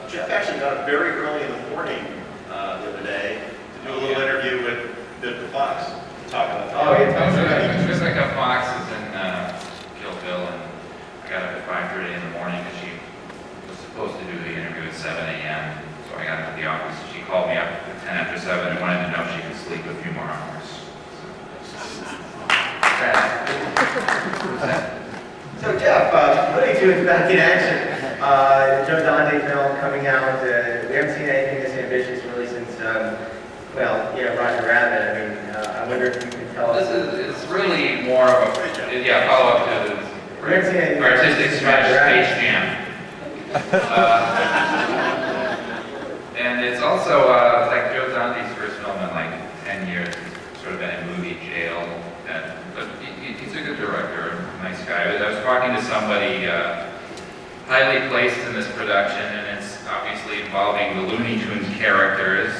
Jeff actually got up very early in the morning the other day to do a little interview with the Fox to talk about that. Oh, yeah. Just like how Fox is in Kill Bill, and I got up at 5:30 in the morning because she was supposed to do the interview at 7 a.m. So I got into the office. She called me up at 10 after 7 and wanted to know if she could sleep a few more hours. So Jeff, Looney Tunes back in action. Joe Dante film coming out. We haven't seen anything this ambitious really since, Roger Rabbit. I mean, I wonder if you can tell us. It's really more of a follow-up to the artistic smash Space Jam. And it's also like Joe Dante's first film in like 10 years. He's sort of been in movie jail. But he's a good director, nice guy. I was talking to somebody highly placed in this production, and it's obviously involving the Looney Tunes characters.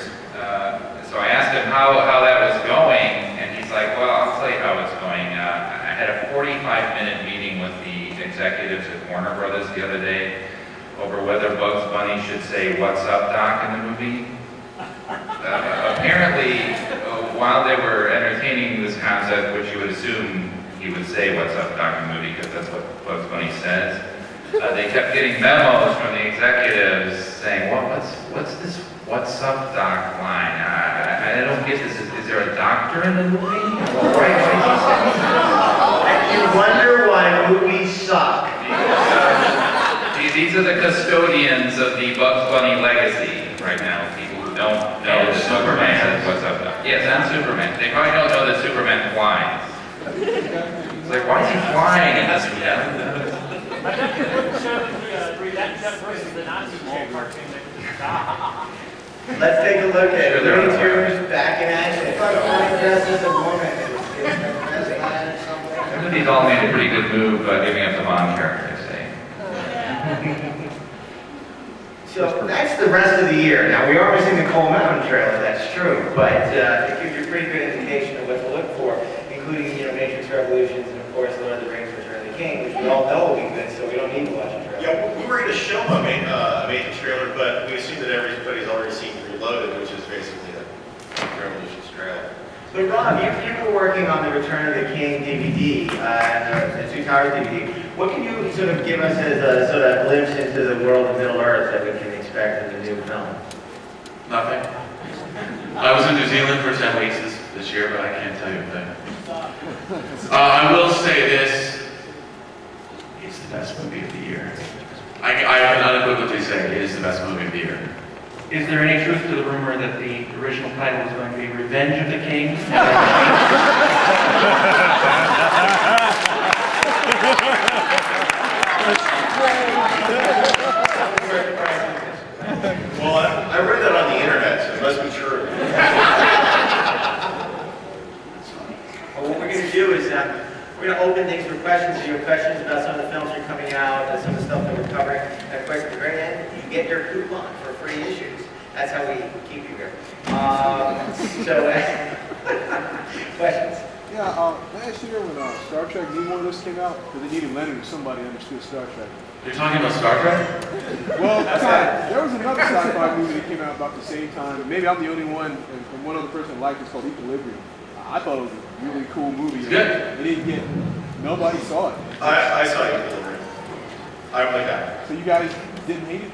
So I asked him how that was going, and he's like, well, I'll tell you how it's going. I had a 45-minute meeting with the executives at Warner Brothers the other day over whether Bugs Bunny should say, "What's up, Doc?" in the movie. Apparently, while they were entertaining this concept, which you would assume he would say, "What's up, Doc?" in the movie, because that's what Bugs Bunny says, they kept getting memos from the executives saying, "Well, what's this 'What's up, Doc' line? I don't get this. Is there a doctor in the movie?" You wonder why movies suck. These are the custodians of the Bugs Bunny legacy right now. People who don't know that Superman says, "What's up, Doc?" Yes, and Superman. They probably don't know that Superman flies. It's like, why is he flying in this movie? I bet you wouldn't show that versus the Nazi chick cartoon that Let's take a look at Sure, there Looney are. Tunes back in action. Dressed as a woman. I think he's all made a pretty good move giving up the mom character, I say. So that's the rest of the year. Now, we are missing the Coal Mountain trailer, that's true, but it gives you a pretty good indication of what to look for, including, Matrix Revolutions and, of course, Lord of the Rings, Return of the King, which we all know will be good, so we don't need to watch a trailer. Yeah, we were going to show a Matrix trailer, but we assume that everybody's already seen Reloaded, which is basically the Revolutions trailer. So Rob, you were working on the Return of the King DVD and the Two Towers DVD. What can you sort of give us as a sort of glimpse into the world of Middle Earth that we can expect in the new film? Nothing. I was in New Zealand for 10 weeks this year, but I can't tell you a thing. I will say this, it's the best movie of the year. I can unequivocally say it is the best movie of the year. Is there any truth to the rumor that the original title is going to be Revenge of the King? Well, I read that on the internet, so it must be true. Well, what we're going to do is we're going to open things for questions. If you have questions about some of the films that are coming out, some of the stuff that we're covering, and of course, at the very end, you get your coupon for free issues. That's how we keep you here. Questions? Yeah, last year when Star Trek New Warriors came out, because they needed Leonard or somebody who understood Star Trek. You're talking about Star Trek? Well, there was another sci-fi movie that came out about the same time. Maybe I'm the only one, and one other person liked it. It's called Equilibrium. I thought it was a really cool movie. It's good. It didn't get, nobody saw it. I saw Equilibrium. I don't like that. So you guys didn't hate it?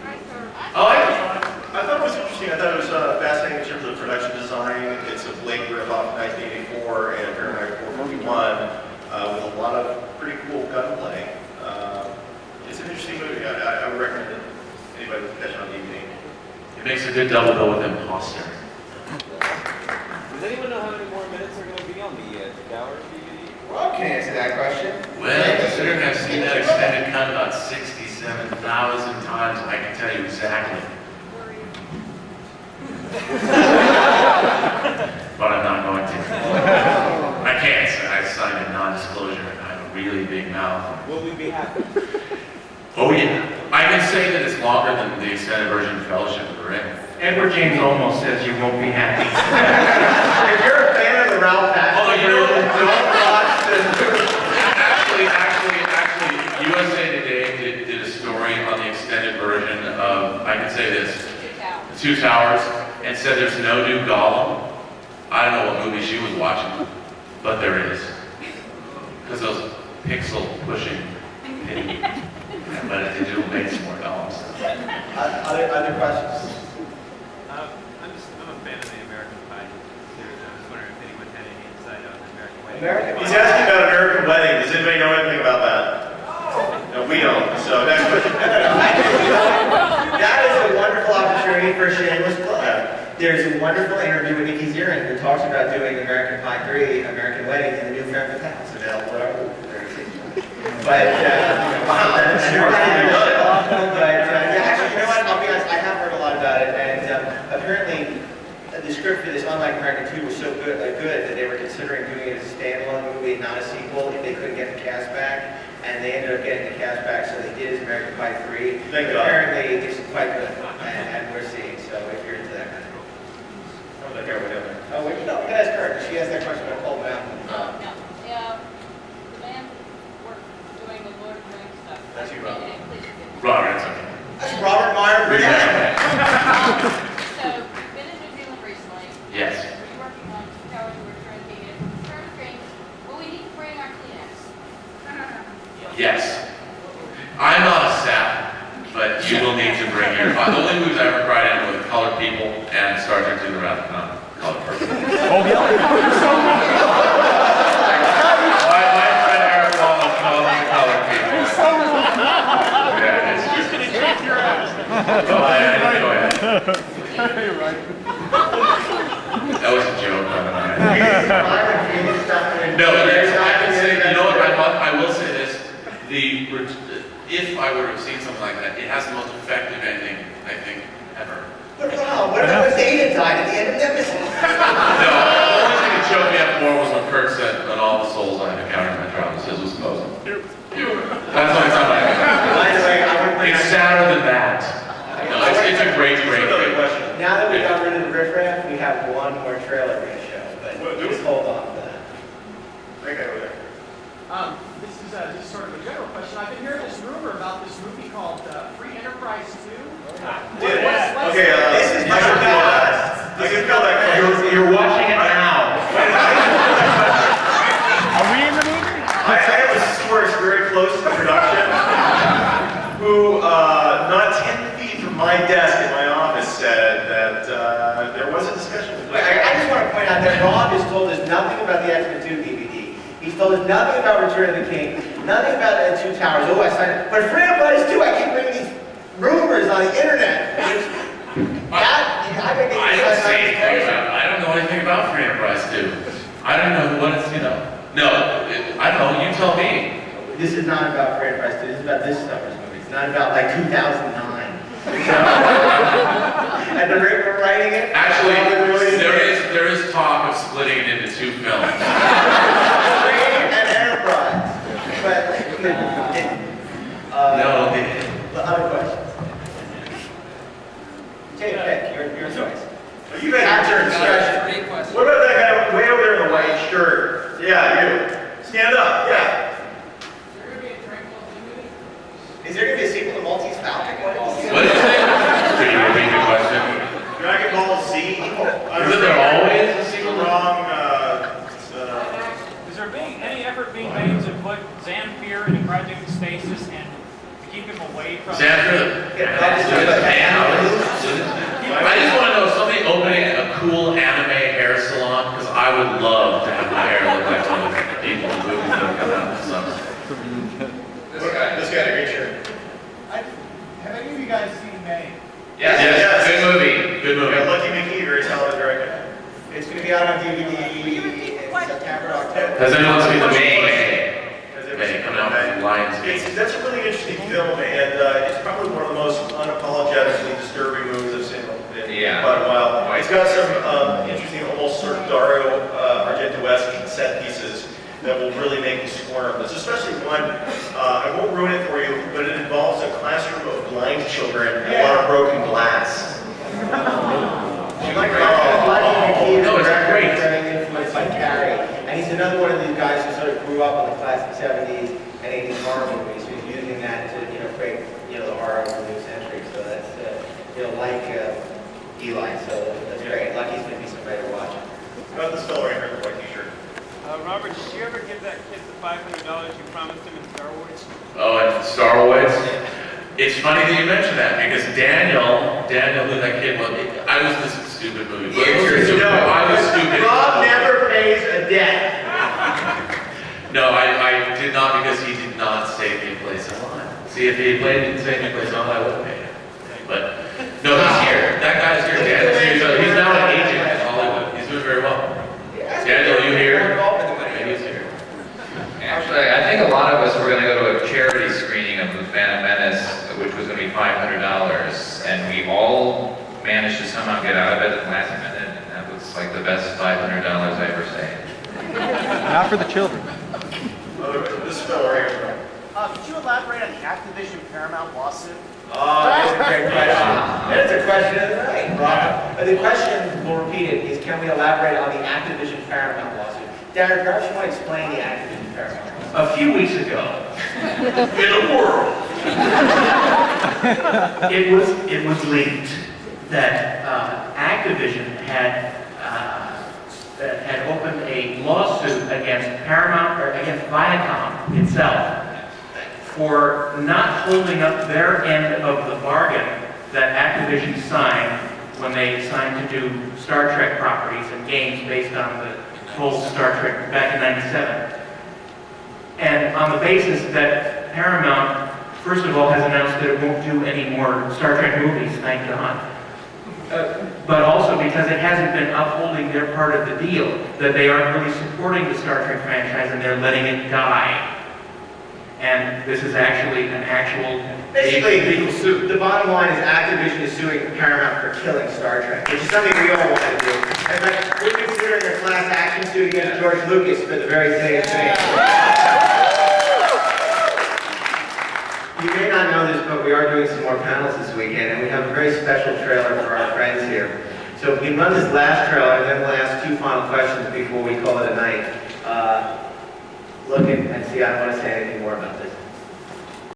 I like it. I thought it was interesting. I thought it was fascinating in terms of production design. It's a blatant rip-off of 1984 and Fahrenheit 451 with a lot of pretty cool gunplay. It's an interesting movie. I would recommend it. Anybody can catch it on DVD. It makes a good double bill with Imposter. Does anyone know how many more minutes are going to be on the 2-hour DVD? Rob can answer that question. Well, considering I've seen that extended cut about 67,000 times, I can tell you exactly. But I'm not going to. I can't. I signed a non-disclosure and I have a really big mouth. Will we be happy? Oh yeah. I can say that it's longer than the extended version of Fellowship of the Ring. Edward James Olmos says you won't be happy. If you're a fan of the Ralph Although Bakshi you know, version, don't watch this. Actually, USA Today did a story on the extended version of, I can say this, The Two Towers, and said there's no new Gollum. I don't know what movie she was watching, but there is. Because those pixel pushing pity. But it digital makes more Gollums. Other questions? I'm a fan of the American Pie series. I was wondering if anyone had any insight on American Wedding. He's asking about American Wedding. Does anybody know anything about that? No, we don't. So next question. That is a wonderful opportunity for a shameless plug. There's a wonderful interview with Nikki Ziering who talks about doing American Pie 3, American Wedding, in the new Cinefantastique Summer available. But, actually, you know what? I'll be honest, I have heard a lot about it, and apparently the script for this, unlike American 2, was so good that they were considering doing it as a standalone movie, not a sequel, if they couldn't get the cast back. And they ended up getting the cast back, so they did as American Pie 3. Thank God. Apparently, it's quite good, and we're seeing, so if you're into that kind of thing. I don't care what else. Oh, wait, no, we can ask her, she asked that question, I'll call them out. No. Yeah, the man worked doing the Lord of the Rings stuff. That's you, Rob. Yeah, please forgive me. Robert, it's okay. That's Robert Meyer. Big man. So, you've been in New Zealand recently. Yes. We're working on 2 hours of return ticket. Return drinks. Will we need to bring our Kleenex? Yes. I'm not a sap, but you will need to bring your. The only movies I ever cried in were The Colored People and Star Trek II: The Wrath of Khan. Colored Purple. Oh, yeah. My friend Eric Wallace calls them Colored People. Yeah, it's just gonna kick your ass. Oh, I enjoy it. You're right. That was a joke, by the way. No, yes, I can say, you know what, I will say this, if I were to have seen something like that, it has the most effective ending, I think, ever. But Rob, what about when Data died at the end of Nemesis? No, the only thing that choked me up more was when Kirk said that all the souls I have encountered in my travels, his was the most. That's what it's not like. By the way, I would It's sadder than that. No, it's a great question. Now that we got rid of the riffraff, we have one more trailer we're gonna show, but just hold on to that. Right guy over there. This is sort of a general question. I've been hearing this rumor about this movie called Free Enterprise 2. Dude, okay, This is my bad. I can feel that. You're watching it now. Are we in the movie? I have a source very close to the production who, not 10 feet from my desk in my office, said that there was a discussion. I just want to point out that Rob has told us nothing about the X-Men 2 DVD. He's told us nothing about Return of the King, nothing about the Two Towers. Oh, I signed it. But Free Enterprise 2, I keep reading these rumors on the internet. I don't know anything about Free Enterprise 2. I don't know what it's, No, I don't know, you tell me. This is not about Free Enterprise 2, this is about this summer's movie. It's not about like 2009. At the rate we're writing it? Actually, there is talk of splitting it into 2 films. Free and Enterprise. But, No, other questions? Take a pick, your choice. You guys After are discussion. What about that guy way over there in the white shirt? Yeah, What did you say? Can you repeat the question? Dragon Ball Z. Isn't there always a sequel? Wrong. Is there any effort being made to put Zamfir in Project Stasis and to keep him away from... Zamfir, I just want to know, is somebody opening a cool anime hair salon? Because I would love to have my hair look like one of the people in movies that have come out this summer. This guy in a green shirt. Have any of you guys seen May? Yes. Good movie. Good movie. Yeah, Lucky Mickey, very talented director. It's going to be out on DVD in September, October. Has anyone seen the movie? Has everyone seen Coming out from Lionsgate. That's a really interesting film, and it's probably one of the most unapologetically disturbing movies I've seen in quite a while. It's got some interesting, almost sort of Dario Argento-esque set pieces that will really make you squirm. There's especially one, I won't ruin it for you, but it involves a classroom of blind children and a lot of broken glass. No, it's great. Very influenced by Carrie, and he's another one of these guys who sort of grew up on the classic 70s and 80s horror movies. He's using that to, create, the horror of the new century. So that's, like Eli. So that's great. Lucky's going to be somebody to watch. About this fellow right here in the white t-shirt. Robert, did you ever give that kid the $500 you promised him in Star Wars? Oh, and Star Wars? It's funny that you mentioned that because Daniel, who that kid was, I was this stupid movie. I was stupid. Rob never pays a debt. No, I did not because he did not save me a place in line. See, if he didn't save me a place in line, I would have paid it. But, no, he's here. That guy's here. Daniel, he's now an agent in Hollywood. He's doing very well. Daniel, are you here? Yeah, he's here. Actually, I think a lot of us were going to go to a charity screening of The Phantom Menace, which was going to be $500, and we all managed to somehow get out of it at the last minute, and that was like the best $500 I ever saved. Not for the children. This fellow right here. Could you elaborate on the Activision Paramount lawsuit? Oh, that's a great question. That's a question of the night, Rob. But the question, we'll repeat it, is can we elaborate on the Activision Paramount lawsuit? Darren, perhaps you want to explain the Activision Paramount lawsuit. A few weeks ago, in a world, it was leaked that Activision had opened a lawsuit against Paramount or against Viacom itself for not holding up their end of the bargain that Activision signed when they signed to do Star Trek properties and games based on the whole Star Trek back in '97. And on the basis that Paramount, first of all, has announced that it won't do any more Star Trek movies, thank God. But also because it hasn't been upholding their part of the deal, that they aren't really supporting the Star Trek franchise and they're letting it die. And this is actually an actual Basically, legal suit. the bottom line is Activision is suing Paramount for killing Star Trek, which is something we all want to do. And like, we're considering a class action suit against George Lucas for the very same thing. You may not know this, but we are doing some more panels this weekend, and we have a very special trailer for our friends here. So we can run this last trailer, and then we'll ask two final questions before we call it a night. Look and see, I don't want to say anything more about that.